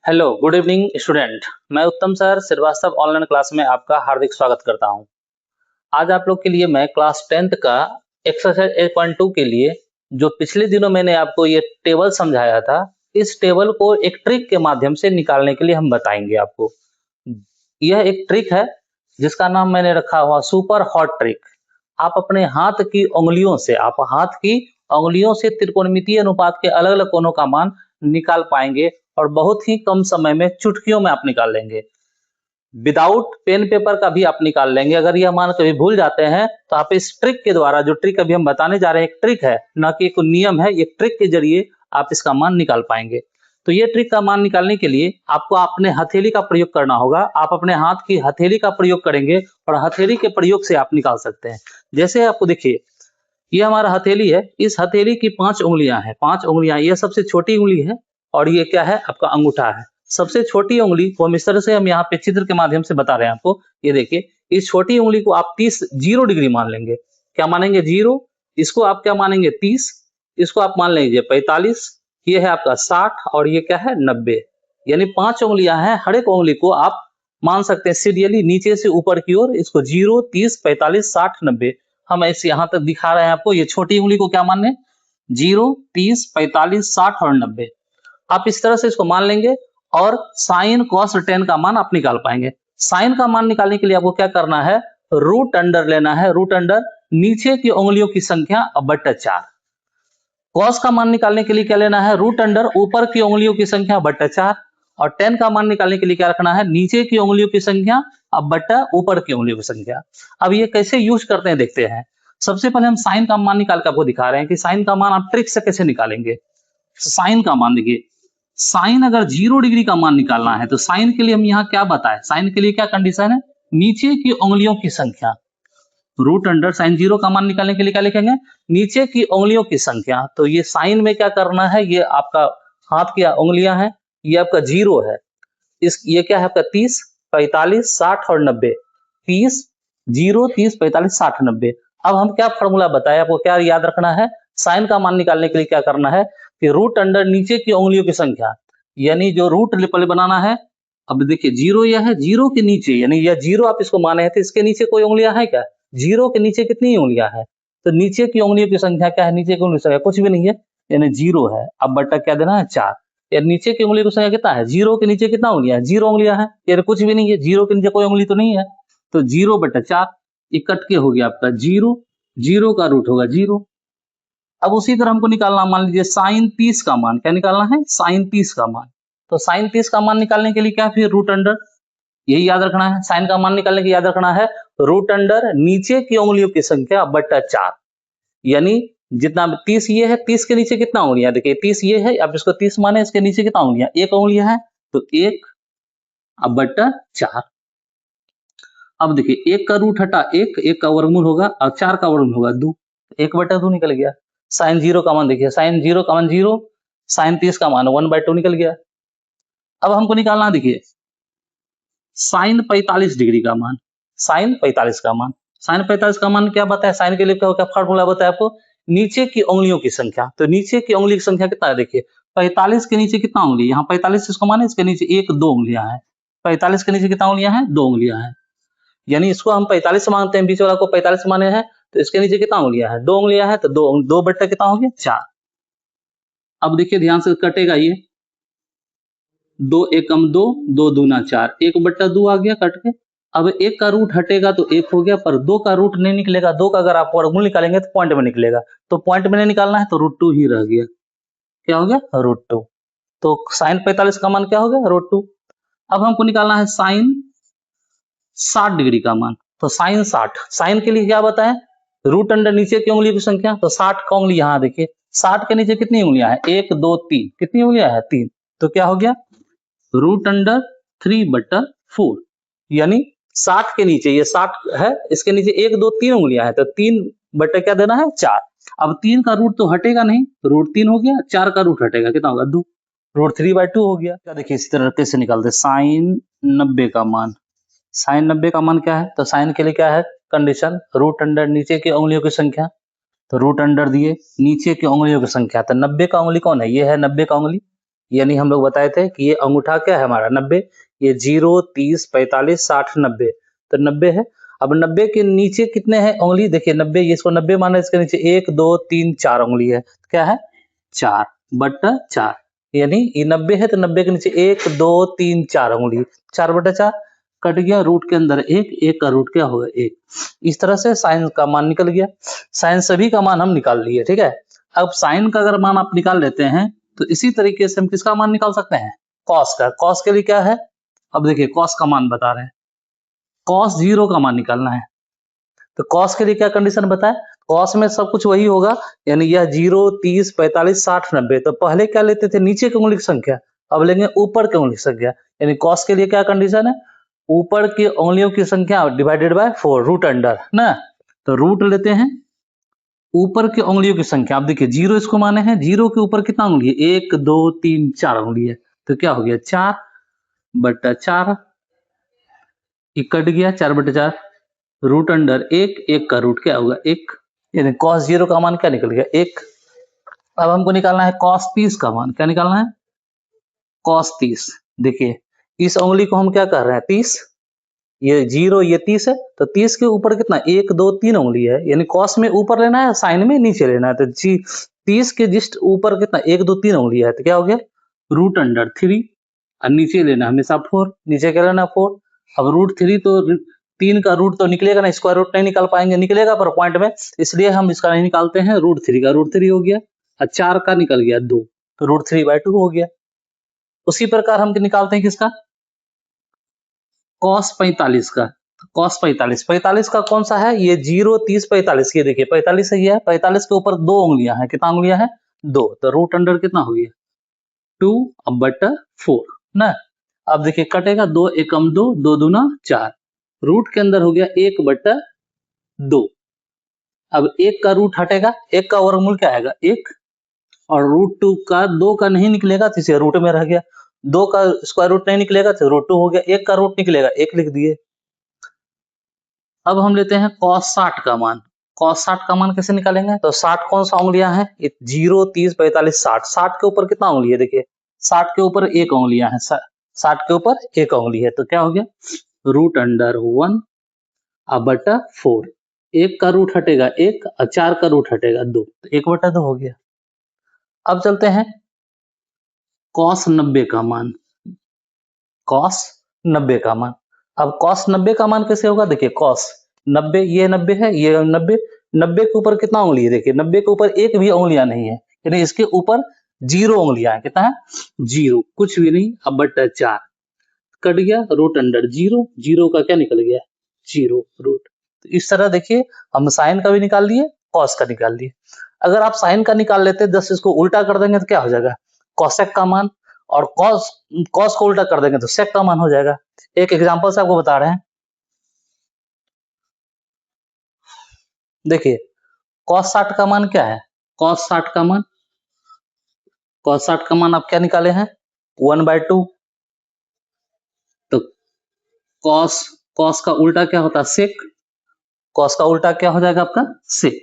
Hello good evening student. मैं उत्तम sir Srivastava online class में आपका हार्दिक स्वागत करता हूं। आज आप लोग के लिए मैं क्लास 10th का एक्सरसाइज 8.2 के लिए जो पिछले दिनों मैंने आपको ये टेबल समझाया था, इस टेबल को एक ट्रिक के माध्यम से निकालने के लिए हम बताएंगे आपको। यह एक ट्रिक है जिसका नाम मैंने रखा हुआ सुपर हॉट ट्रिक। आप अपने हाथ की उंगलियों से त्रिकोणमितीय अनुपात के अलग अलग कोणों का मान निकाल पाएंगे और बहुत ही कम समय में चुटकियों में आप निकाल लेंगे। विदाउट पेन पेपर का भी आप निकाल लेंगे। अगर यह मान कभी भूल जाते हैं तो आप इस ट्रिक के द्वारा, जो ट्रिक अभी हम बताने जा रहे हैं, एक ट्रिक है न कि एक नियम है, एक ट्रिक के जरिए आप इसका मान निकाल पाएंगे। तो ये ट्रिक का मान निकालने के लिए आपको अपने हथेली का प्रयोग करना होगा। आप अपने हाथ की हथेली का प्रयोग करेंगे और हथेली के प्रयोग से आप निकाल सकते हैं। जैसे आपको देखिए, ये हमारा हथेली है। इस हथेली की 5 उंगलियां हैं, 5 उंगलियां। ये सबसे छोटी उंगली है और ये क्या है, आपका अंगूठा है। सबसे छोटी उंगली को हम इस तरह से हम यहाँ पे चित्र के माध्यम से बता रहे हैं आपको। ये देखिए, इस छोटी उंगली को आप 0 डिग्री मान लेंगे। क्या मानेंगे? 0। इसको आप क्या मानेंगे? 30। इसको आप मान लीजिए 45। ये है आपका 60 और ये क्या है, 90। यानी 5 उंगलियां हैं। हर एक उंगली को आप मान सकते हैं सीरियली नीचे से ऊपर की ओर। इसको 0, 30, 45, 60, 90 हम ऐसे यहां तक दिखा रहे हैं आपको। ये छोटी उंगली को क्या मानने? 0, 30, 45, 60 और 90। आप इस तरह से इसको मान लेंगे और साइन कॉस tan का मान आप निकाल पाएंगे। साइन का मान निकालने के लिए आपको क्या करना है? रूट अंडर लेना है। रूट अंडर नीचे की उंगलियों की संख्या बट्टा 4। कॉस का मान निकालने के लिए क्या लेना है? रूट अंडर ऊपर की उंगलियों की संख्या बट्टा 4। और tan का मान निकालने के लिए क्या रखना है? नीचे की उंगलियों की संख्या अब बट्टा ऊपर की उंगलियों की संख्या। अब ये कैसे यूज करते हैं देखते हैं। सबसे पहले हम साइन का मान निकाल कर आपको दिखा रहे हैं कि साइन का मान आप ट्रिक से कैसे निकालेंगे। साइन का मान देखिए, साइन अगर 0 डिग्री का मान निकालना है तो साइन के लिए हम यहाँ क्या बताएं? साइन के लिए क्या कंडीशन है? नीचे की उंगलियों की संख्या। रूट अंडर साइन 0 का मान निकालने के लिए क्या लिखेंगे? नीचे की उंगलियों की संख्या। तो ये साइन में क्या करना है? ये आपका हाथ की उंगलियां हैं, ये आपका 0 है। ये क्या है आपका? 30, 45, 60 और 90। 30, 0, 30, 45, 60, 90। अब हम क्या फॉर्मूला बताए आपको, क्या याद रखना है? साइन का मान निकालने के लिए क्या करना है कि रूट अंडर नीचे की उंगलियों की संख्या, यानी जो रूट पहले बनाना है। अब देखिए 0 यह है, 0 के नीचे, यानी यह 0 आप इसको माने हैं तो इसके नीचे कोई उंगलियां है क्या? 0 के नीचे कितनी उंगलियां हैं? तो नीचे की उंगलियों की संख्या क्या है? नीचे की उंगलियों की संख्या कुछ भी नहीं है, यानी 0 है। अब बट्टा क्या देना है? 4। यार नीचे की उंगली की संख्या कितना है? 0 के नीचे कितना उंगलियां है? 0 उंगलियां हैं। यार कुछ भी नहीं है, 0 के नीचे कोई उंगली तो नहीं है। तो 0 बट्टा 4 इकट के हो गया आपका 0। 0 का रूट होगा 0। अब उसी तरह हमको निकालना, मान लीजिए साइन 30 का मान। क्या निकालना है? साइन 30 का मान। तो साइन 30 का मान निकालने के लिए क्या, फिर रूट अंडर, यही याद रखना है। साइन का मान निकालने के याद रखना है रूट अंडर नीचे की उंगलियों की संख्या बट्टा 4। यानी जितना 30 ये है, 30 के नीचे कितना उंगलियां? देखिए 30 ये है, अब इसको 30 माने, इसके नीचे कितना उंगलियां? 1 उंगलियां है, तो 1 अब बट्टा 4। अब देखिए 1 का रूट हटा 1, 1 का वर्गमूल होगा और 4 का वर्गमूल होगा 2, 1 बट्टा 2 निकल गया। साइन 0 का मान देखिए, साइन 0 का मान 0, साइन 30 का मान 1/2 निकल गया। अब हमको निकालना, देखिए साइन 45 डिग्री का मान। साइन 45 का मान, साइन 45 का मान क्या बताया? साइन के लिए क्या फॉर्मूला बताया आपको? नीचे की उंगलियों की संख्या। तो नीचे की उंगली की संख्या कितना है? देखिए 45 के नीचे कितना उंगली? यहाँ 45 इसको माने, इसके नीचे 1, 2 उंगलियां हैं। 45 के नीचे कितना उंगलियां हैं? 2 उंगलियां हैं। यानी इसको हम 45 मानते हैं, बीच वाला को 45 माने हैं, तो इसके नीचे कितना उंगलियां हैं? 2 उंगलियां हैं। तो 2 बट्टा कितना हो गया? 4। अब देखिए ध्यान से कटेगा ये, 2 एकम 2, 2 दूना 4, 1 बट्टा 2 आ गया कट के। अब 1 का रूट हटेगा तो 1 हो गया, पर 2 का रूट नहीं निकलेगा। 2 का अगर आप वर्गमूल निकालेंगे तो पॉइंट में निकलेगा, तो पॉइंट में नहीं निकालना है, तो √2 ही रह गया। क्या हो गया? √2। तो साइन 45 का मान क्या हो गया? √2। अब हमको निकालना है साइन 60 डिग्री का मान। तो साइन 60, साइन के लिए क्या बताएं? रूट अंडर नीचे की उंगली की संख्या। तो 60 का उंगली यहाँ देखिए, 60 के नीचे कितनी उंगलियां हैं? 1, 2, 3। कितनी उंगलियां हैं? 3। तो क्या हो गया? Root under 3/4। यानी 60 के नीचे, ये 60 है, इसके नीचे 1, 2, 3 उंगलियां हैं, तो 3 बट्टा क्या देना है? 4। अब 3 का रूट तो हटेगा नहीं, √3 हो गया। 4 का रूट हटेगा, कितना होगा? 2, √3/2 हो गया। क्या देखिए इसी तरह कैसे निकालते? साइन 90 का मान। साइन 90 का मान क्या है? तो साइन के लिए क्या है कंडीशन? रूट अंडर नीचे की उंगलियों की संख्या। तो रूट अंडर दिए नीचे की उंगलियों की संख्या, तो 90 का उंगली कौन है? ये है 90 का उंगली। यानी हम लोग बताए थे कि ये अंगूठा क्या है हमारा 90, ये 0, 30, 45, 60, 90, तो 90 है। अब 90 के नीचे कितने हैं उंगली, देखिए 90, ये इसको 90 माना, इसके नीचे 1, 2, 3, 4 उंगली है, क्या है 4/4, यानी ये 90 है तो 90 के नीचे 1, 2, 3, 4 उंगली, 4/4 कट गया, रूट के अंदर 1 का रूट क्या होगा 1। इस तरह से साइन का मान निकल गया। साइन सभी का मान हम निकाल लिए, ठीक है। अब साइन का अगर मान आप निकाल लेते हैं तो इसी तरीके से हम किसका मान निकाल सकते हैं, कॉस का। कॉस के लिए क्या है, अब देखिए कॉस का मान बता रहे हैं, कॉस 0 का मान निकालना है। तो कॉस के लिए क्या कंडीशन बताए, कॉस में सब कुछ वही होगा, यानी यह 0, 30, 45, 60, 90, तो पहले क्या लेते थे नीचे की उंगली की संख्या, अब लेंगे ऊपर की उंगली की संख्या। यानी कॉस के लिए क्या कंडीशन है, ऊपर की उंगलियों की संख्या डिवाइडेड बाय 4, रूट अंडर ना। तो रूट लेते हैं ऊपर की उंगलियों की संख्या। आप देखिए 0 इसको माने हैं, 0 के ऊपर कितना उंगली है, 1, 2, 3, 4 उंगली है, तो क्या हो गया 4/4, कट गया 4/4, रूट अंडर 1 का रूट क्या होगा 1, यानी cos 0 का मान क्या निकल गया 1। अब हमको निकालना है cos 30 का मान, क्या निकालना है cos 30। देखिए इस उंगली को हम क्या कर रहे हैं 30, ये 0 ये 30 है, तो 30 के ऊपर कितना 1, 2, 3 उंगली है, यानी cos में ऊपर लेना है, साइन में नीचे लेना है। तो 30 के जस्ट ऊपर कितना 1, 2, 3 उंगली है, तो क्या हो गया रूट अंडर 3, और नीचे लेना हमेशा 4, नीचे क्या लेना 4। अब √3 तो 3 का रूट तो निकलेगा ना, स्क्वायर रूट नहीं निकाल पाएंगे, निकलेगा पर पॉइंट में, इसलिए हम इसका नहीं निकालते हैं। √3 का √3 हो गया, और 4 का निकल गया 2, तो √3/2 हो गया। उसी प्रकार हम निकालते हैं किसका, cos 45 का। cos 45 का कौन सा है, ये 0, 30, 45, ये देखिए 45 है, ये 45 के ऊपर 2 उंगलियां हैं, कितना उंगलियां हैं 2, तो रूट अंडर कितना हो गया 2/4 ना। अब देखिए कटेगा 2 एकम 2, 2 दूना 4, रूट के अंदर हो गया 1/2। अब 1 का रूट हटेगा, 1 का वर्गमूल क्या आएगा 1, और √2 का 2 का नहीं निकलेगा तो इसे रूट में रह गया, 2 का स्क्वायर रूट नहीं निकलेगा तो √2 हो गया, 1 का रूट निकलेगा 1 लिख दिए। अब हम लेते हैं cos 60 का मान। cos 60 का मान कैसे निकालेंगे, तो 60 कौन सा उंगलियां हैं, 0, 30, 45, 60, 60 के ऊपर कितना उंगली है, देखिए 60 के ऊपर 1 उंगलियां हैं, 60 के ऊपर 1 उंगली है, तो क्या हो गया रूट अंडर 1/4, 1 का रूट हटेगा 1, और 4 का रूट हटेगा 2, तो 1/2 हो गया। अब चलते हैं cos 90 का मान, cos 90 का मान। अब cos 90 का मान कैसे होगा, देखिए cos 90, ये 90 है, ये 90, 90 के ऊपर कितना उंगली है, देखिए 90 के ऊपर एक भी उंगलियां नहीं है, यानी इसके ऊपर 0 उंगलियां हैं, कितना है 0, कुछ भी नहीं। अब /4 कट गया, रूट अंडर 0, 0 का क्या निकल गया 0 रूट। तो इस तरह देखिए हम साइन का भी निकाल लिए, cos का निकाल लिए। अगर आप साइन का निकाल लेते 10, इसको उल्टा कर देंगे तो क्या हो जाएगा cosec का मान, और cos को उल्टा कर देंगे तो sec का मान हो जाएगा। एक एग्जांपल से आपको बता रहे हैं, देखिए cos 60 का मान क्या है, cos 60 का मान, cos 60 का मान आप क्या निकाले हैं 1/2, तो cos का उल्टा क्या होता है sec, cos का उल्टा क्या हो जाएगा आपका sec,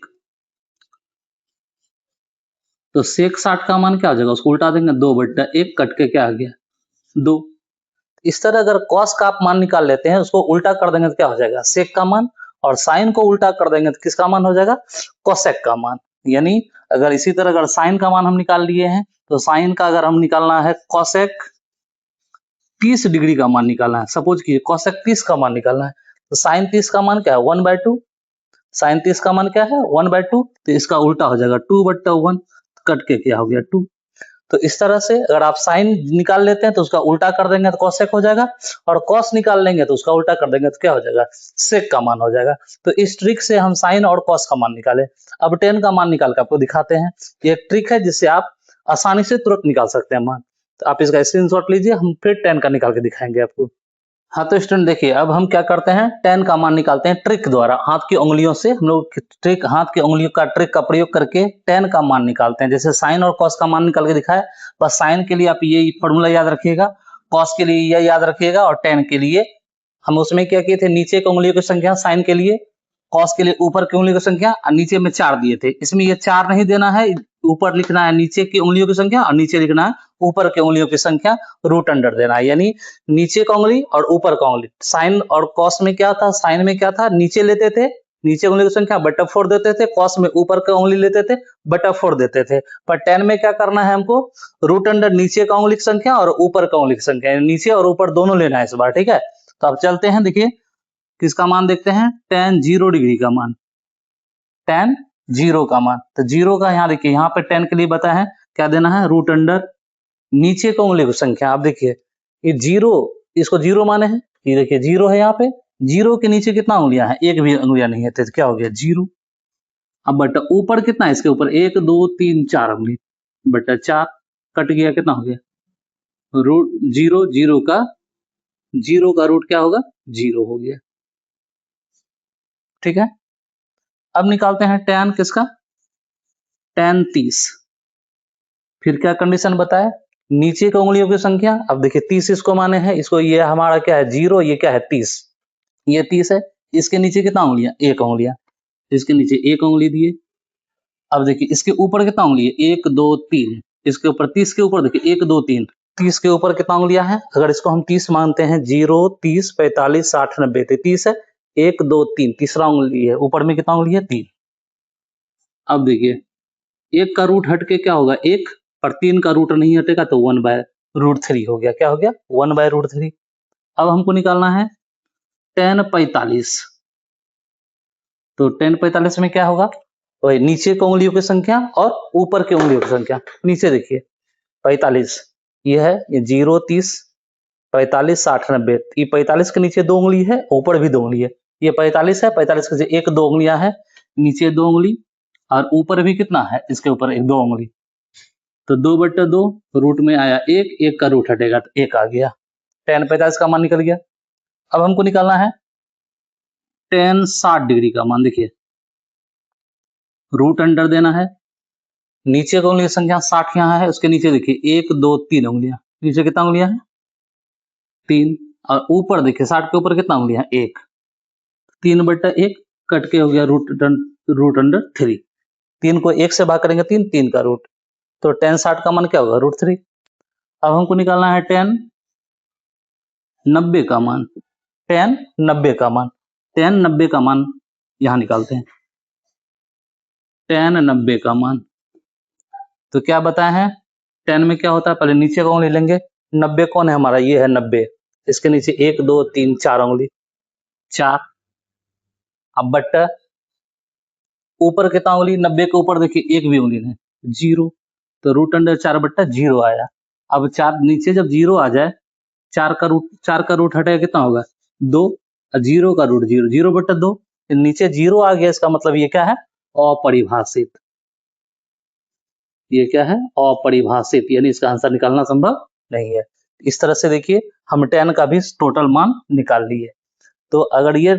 तो sec 60 का मान क्या हो जाएगा, उसको उल्टा देंगे 2/1, कट के क्या आ गया 2। इस तरह अगर cos का आप मान निकाल लेते हैं, उसको उल्टा कर देंगे तो क्या हो जाएगा sec का मान, और sin को उल्टा कर देंगे तो किसका मान हो जाएगा cosec का मान। यानी अगर इसी तरह अगर sin का मान हम निकाल लिए हैं, तो sin का अगर हम निकालना है cosec 30 डिग्री का मान निकालना है, सपोज कीजिए cosec 30 का मान निकालना है, तो sin 30 का मान क्या है 1/2, sin 30 का मान क्या है 1/2, तो इसका उल्टा हो जाएगा 2/1, कट के क्या हो गया 2। तो इस तरह से अगर आप साइन निकाल लेते हैं तो उसका उल्टा कर देंगे तो cosec हो जाएगा, और cos निकाल लेंगे तो उसका उल्टा कर देंगे तो क्या हो जाएगा sec का मान हो जाएगा। तो इस ट्रिक से हम साइन और cos का मान निकाले। अब tan का मान निकाल कर आपको दिखाते हैं, ये एक ट्रिक है जिससे आप आसानी से तुरंत निकाल सकते हैं मान। तो आप इसका स्क्रीनशॉट लीजिए, हम फिर tan का निकाल के दिखाएंगे आपको। हाँ तो स्टूडेंट देखिए, अब हम क्या करते हैं tan का मान निकालते हैं ट्रिक द्वारा, हाथ की उंगलियों से हम लोग ट्रिक, हाथ की उंगलियों का ट्रिक का प्रयोग करके tan का मान निकालते हैं। जैसे साइन और cos का मान निकाल के दिखाया, बस साइन के लिए आप ये फॉर्मूला याद रखिएगा, cos के लिए यह याद रखिएगा, और tan के लिए हम उसमें क्या किए थे, नीचे की उंगलियों की संख्या साइन के लिए, cos के लिए ऊपर की उंगली की संख्या, और नीचे में 4 दिए थे। इसमें ये 4 नहीं देना है, ऊपर लिखना है नीचे की उंगलियों की संख्या और नीचे लिखना है ऊपर के उंगलियों की संख्या, रूट अंडर देना है, यानी नीचे का उंगली और ऊपर का उंगली। साइन और कॉस में क्या था, साइन में क्या था, नीचे लेते थे नीचे उंगली की संख्या बटा 4 देते थे, कॉस में ऊपर का उंगली लेते थे बटा 4 देते थे। पर tan में क्या करना है हमको, रूट अंडर नीचे का उंगली की संख्या और ऊपर का उंगली की संख्या, नीचे और ऊपर दोनों लेना है इस बार, ठीक है। तो अब चलते हैं, देखिए किसका मान देखते हैं, tan 0 डिग्री का मान, tan 0 का मान। तो 0 का यहाँ देखिए, यहाँ पे tan के लिए बता है क्या देना है, रूट अंडर नीचे का उंगली की संख्या। आप देखिए ये 0, इसको 0 माने हैं, ये देखिए 0 है, यहाँ पे 0 के नीचे कितना उंगलियां हैं, एक भी उंगलियां नहीं है, तो क्या हो गया 0। अब बटा ऊपर कितना है, इसके ऊपर 1 2 3 4 उंगली, बटा 4 कट गया, कितना हो गया, रूट 0, 0 का रूट क्या होगा, 0 हो गया, ठीक है। अब निकालते हैं tan किसका, tan 30। फिर क्या कंडीशन बताया, नीचे की उंगलियों की संख्या। अब देखिए 30 इसको माने हैं, इसको ये हमारा क्या है 0, ये क्या है 30, ये 30 है, इसके नीचे कितना उंगलियां, एक उंगलियां, इसके नीचे एक उंगली दिए। अब देखिए इसके ऊपर कितना उंगली है, 1 2 3, इसके ऊपर 30 के ऊपर देखिए 1 2 3, 30 के ऊपर कितना उंगलियां हैं, अगर इसको हम 30 मानते हैं, 0 30 45 60 90, 30 है, 1 2 3, तीसरा उंगली है, ऊपर में कितना उंगली है 3। अब देखिए एक का रूट हट के क्या होगा 1, और 3 का रूट नहीं हटेगा तो 1/√3 हो गया, क्या हो गया 1/√3। अब हमको निकालना है tan 45। तो tan 45 में क्या होगा, वही नीचे की उंगलियों की संख्या और ऊपर की उंगलियों की संख्या। नीचे देखिए 45, ये है, ये 0 30 45 60 90, ये 45 के नीचे 2 उंगली है, ऊपर भी 2 उंगली है, ये 45 है, 45 के नीचे 1 2 उंगलियां है, नीचे 2 उंगली और ऊपर भी कितना है, इसके ऊपर 1 2 उंगली। तो 2/2 रूट में आया 1, 1 का रूट हटेगा तो 1 आ गया, tan 45 का मान निकल गया। अब हमको निकालना है tan 60 डिग्री का मान। देखिए रूट अंडर देना है, नीचे की उंगली की संख्या 60 यहाँ है, उसके नीचे देखिए 1 2 3 उंगलियां, नीचे कितना उंगलियां हैं 3, और ऊपर देखिए 60 के ऊपर कितना उंगलियां 1, 3/1 कट के हो गया रूट अंडर 3। 3 को 1 से भाग करेंगे 3, 3 का रूट, तो tan 60 का मान क्या होगा √3। अब हमको निकालना है tan 90 का मान, tan 90 का मान, tan 90 का मान यहां निकालते हैं, tan 90 का मान। तो क्या बताया है, tan में क्या होता है, पहले नीचे का उंगली लेंगे, 90 कौन है हमारा, ये है 90, इसके नीचे 1 2 3 4 उंगली 4। अब बट्टा ऊपर कितना उंगली, 90 के ऊपर देखिए एक भी उंगली नहीं, 0, तो रूट अंडर 4/0 आया। अब 4 नीचे जब 0 आ जाए, 4 का रूट हटेगा कितना होगा 2, 0 का रूट 0, 0/2, नीचे 0 आ गया, इसका मतलब ये क्या है अपरिभाषित, ये क्या है अपरिभाषित, यानी इसका आंसर निकालना संभव नहीं है। इस तरह से देखिए हम tan का भी टोटल मान निकाल लिए। तो अगर ये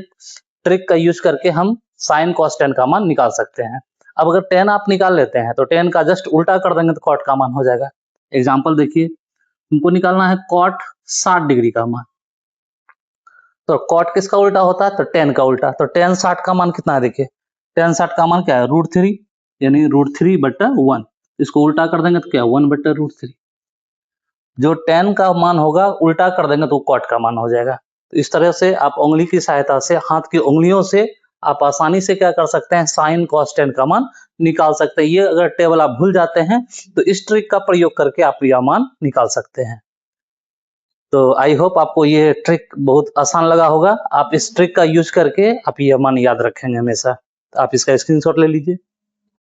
ट्रिक का यूज करके हम साइन cos tan का मान निकाल सकते हैं। अब अगर tan आप निकाल लेते हैं तो tan का जस्ट उल्टा कर देंगे तो cot का मान हो जाएगा। एग्जाम्पल देखिए, हमको निकालना है cot 60 डिग्री का मान, तो cot किसका उल्टा होता है, तो tan का उल्टा, तो tan 60 का मान कितना है, देखिए tan 60 का मान क्या है √3, यानी √3/1, इसको उल्टा कर देंगे तो क्या 1/√3। जो tan का मान होगा उल्टा कर देंगे तो cot का मान हो जाएगा। तो इस तरह से आप उंगली की सहायता से, हाथ की उंगलियों से आप आसानी से क्या कर सकते हैं, साइन cos tan का मान निकाल सकते हैं। ये अगर टेबल आप भूल जाते हैं तो इस ट्रिक का प्रयोग करके आप यह मान निकाल सकते हैं। तो आई होप आपको ये ट्रिक बहुत आसान लगा होगा। आप इस ट्रिक का यूज करके आप यह मान याद रखेंगे हमेशा। तो आप इसका स्क्रीनशॉट ले लीजिए।